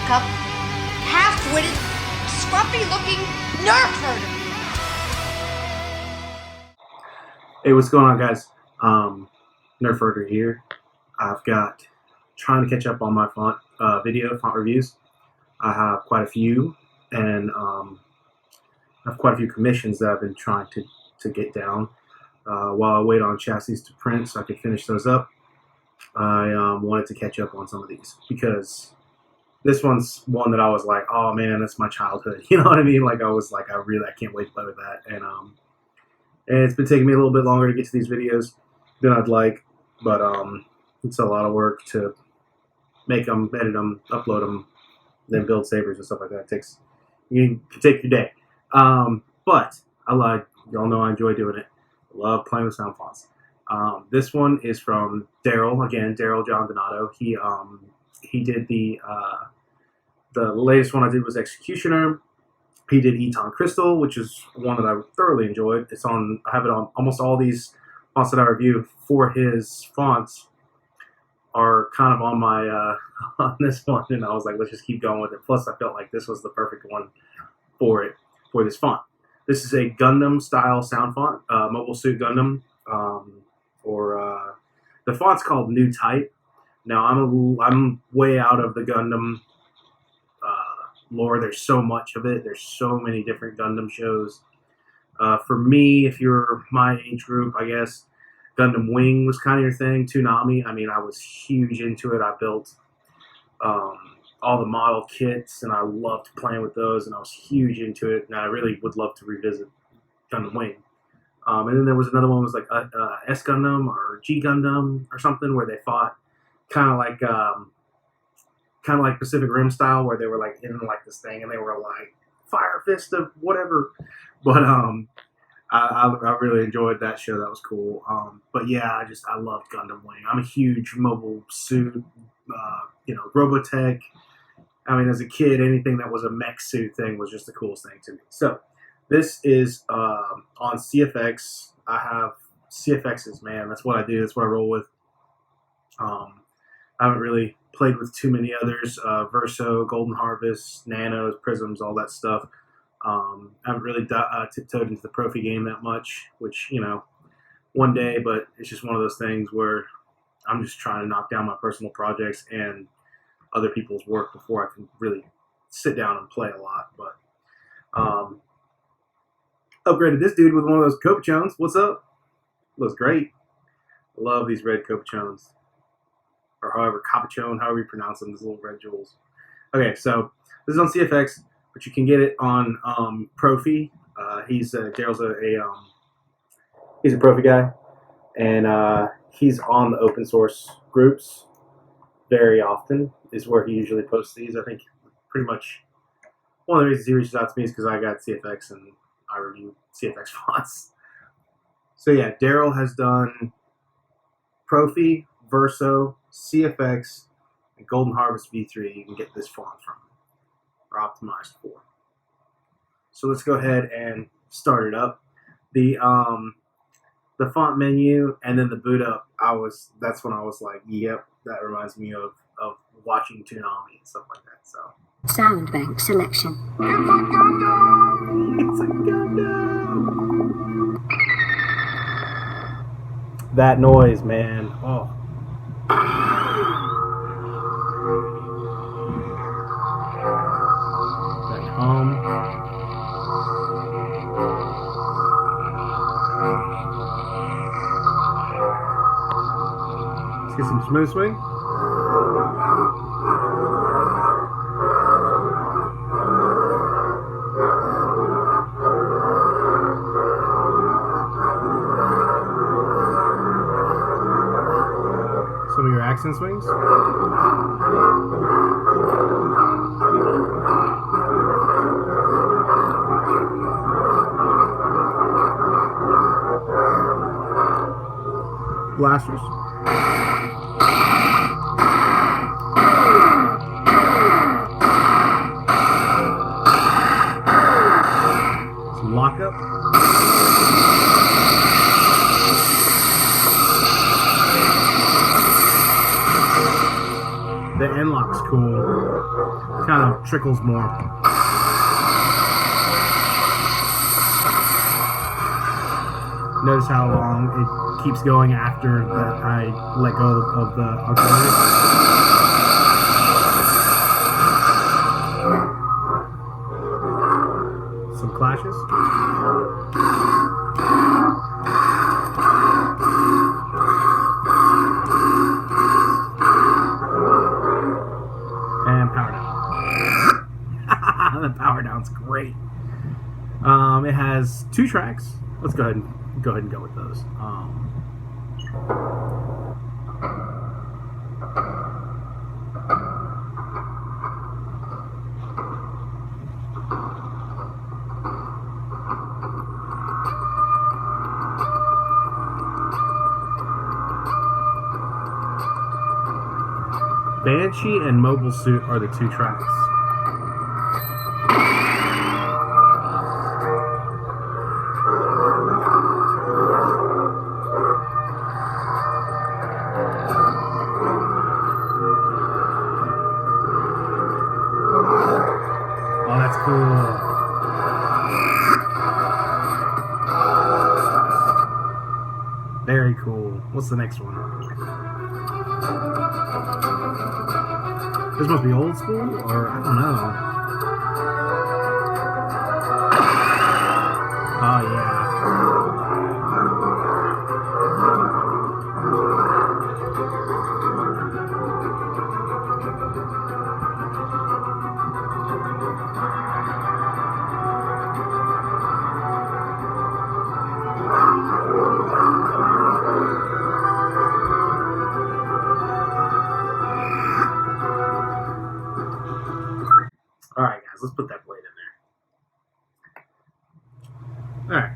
buttercup, half-witted, scruffy-looking nerf herder. Hey, what's going on, guys? Nerf herder here. I've got trying to catch up on my font reviews. I have quite a few, and I have quite a few commissions that I've been trying to get down while I wait on chassis to print so I can finish those up. I wanted to catch up on some of these because this one's one that I was like, oh man, that's my childhood. You know what I mean? Like I can't wait to play with that. And it's been taking me a little bit longer to get to these videos than I'd like, but it's a lot of work to make them, edit them, upload them, then build sabers and stuff like that. You can take your day. But I lied. Y'all know I enjoy doing it. I love playing with sound fonts. This one is from Daryl. Again, Daryl John Donato. He did the latest one I did was Executioner. He did Eton Crystal, which is one that I thoroughly enjoyed. I have it on almost all these fonts that I review for his fonts are kind of on my on this one, and I was like, let's just keep going with it. Plus, I felt like this was the perfect one for this font. This is a Gundam style sound font, Mobile Suit Gundam, the font's called New Type. Now I'm way out of the Gundam lore. There's so much of it. There's so many different Gundam shows. For me, if you're my age group, I guess Gundam Wing was kind of your thing. Toonami. I mean, I was huge into it. I built all the model kits, and I loved playing with those, and I was huge into it. And I really would love to revisit Gundam Wing. And then there was another one, was like S Gundam or G Gundam or something, where they fought kind of like Pacific Rim style, where they were like in like this thing and they were like Fire Fist of whatever. But I really enjoyed that show. That was cool. But yeah, I loved Gundam Wing. I'm a huge Mobile Suit, Robotech. I mean, as a kid, anything that was a mech suit thing was just the coolest thing to me. So this is on CFX. I have CFXs, man. That's what I do. That's what I roll with. I haven't really played with too many others. VERSO, Golden Harvest, Nanos, Prisms, all that stuff. I haven't really tiptoed into the Proffie game that much, which, one day, but it's just one of those things where I'm just trying to knock down my personal projects and other people's work before I can really sit down and play a lot. But upgraded this dude with one of those Copachones. What's up? Looks great. I love these red Copachones. Or Capachone, however you pronounce them, these little red jewels. Okay, so this is on CFX, but you can get it on Proffie. Daryl's he's a Proffie guy, and he's on the open source groups very often. Is where he usually posts these. I think pretty much one of the reasons he reaches out to me is because I got CFX and I review CFX fonts. So yeah, Daryl has done Proffie, VERSO, CFX, and Golden Harvest V3. You can get this font from, or optimized for. So let's go ahead and start it up. The font menu and then the boot up. That's when I was like, yep, that reminds me of watching Toonami and stuff like that. So sound bank selection. It's a Gundam. That noise, man. Oh. That hum. Let's get some smooth swing. Some of your accent swings. Blasters. Some lockup. The unlock's cool. Kind of trickles more. Notice how long it keeps going after I let go of the auxiliary. Some clashes. And power down. The power down's great. It has 2 tracks. Let's go ahead and go with those. Banshee and Mobile Suit are the 2 tracks. Oh, that's cool. Very cool. What's the next one? This must be old school, or I don't know. Oh, yeah. Alright, guys, let's put that blade in there. Alright.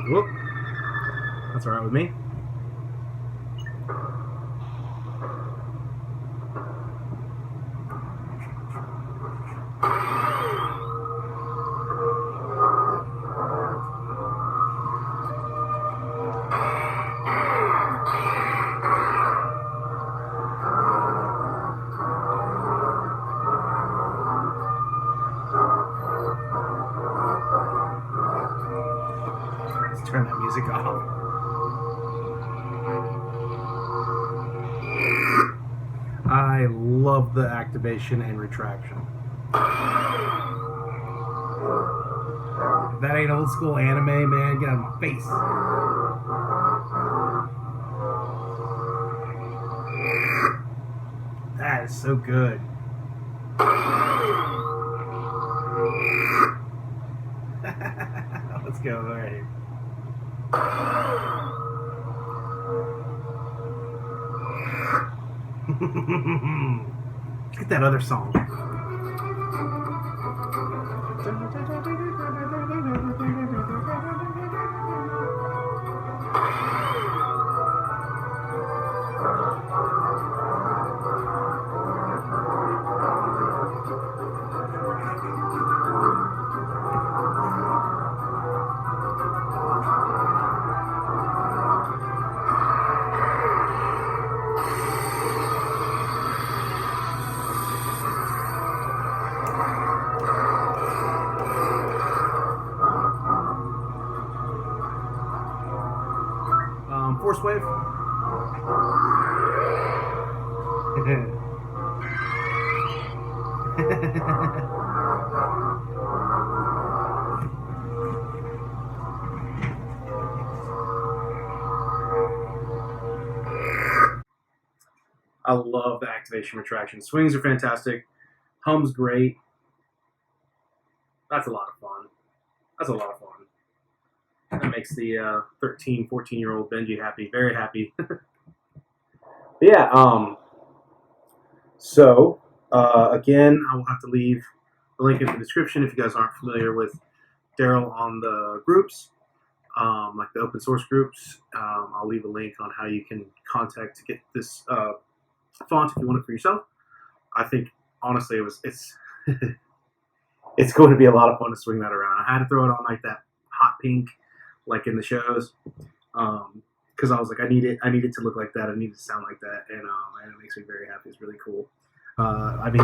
Whoop. That's alright with me. Let's turn that music off. I love the activation and retraction. If that ain't old school anime, man, get out of my face. That is so good. Let's go right here. Let's get that other song. Force wave. I love the activation retraction. Swings are fantastic. Hum's great. That's a lot of fun. That's a lot of fun. That makes the 13, 14-year-old Benji happy. Very happy. Yeah, so, again, I will have to leave the link in the description if you guys aren't familiar with Daryl on the groups, like the open source groups. I'll leave a link on how you can contact to get this font if you want it for yourself. I think, honestly, it's it's going to be a lot of fun to swing that around. I had to throw it on like that hot pink, like in the shows. because I was like, I need it to look like that. I need it to sound like that, and it makes me very happy. It's really cool. I mean,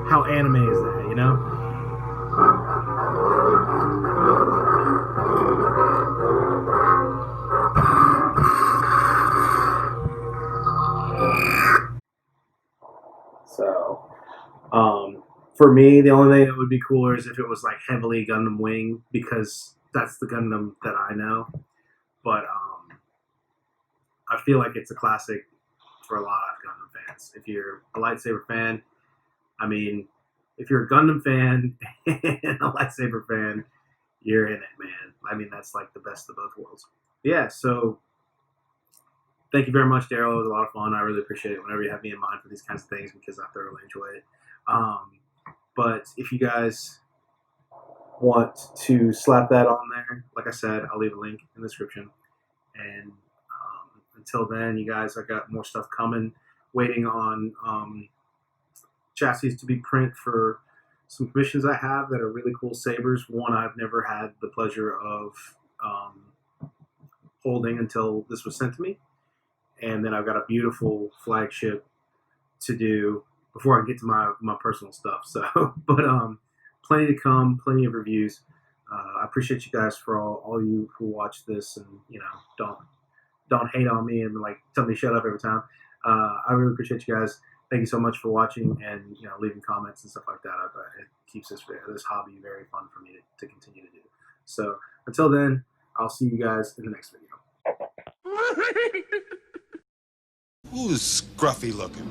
how anime is that, you know? So, for me, the only thing that would be cooler is if it was like heavily Gundam Wing, because that's the Gundam that I know. But I feel like it's a classic for a lot of Gundam fans. If you're a lightsaber fan, I mean, if you're a Gundam fan and a lightsaber fan, you're in it, man. I mean, that's like the best of both worlds. Yeah, so thank you very much, Daryl. It was a lot of fun. I really appreciate it whenever you have me in mind for these kinds of things because I thoroughly enjoy it. But if you guys want to slap that on there, like I said, I'll leave a link in the description. And until then, you guys, I got more stuff coming, waiting on chassis to be print for some commissions I have that are really cool sabers. One I've never had the pleasure of holding until this was sent to me. And then I've got a beautiful flagship to do before I get to my personal stuff. So, but plenty to come, plenty of reviews. I appreciate you guys for all you who watch this, and don't hate on me and like tell me to shut up every time. I really appreciate you guys. Thank you so much for watching and leaving comments and stuff like that. It keeps this hobby very fun for me to continue to do. So until then, I'll see you guys in the next video. Who's scruffy looking?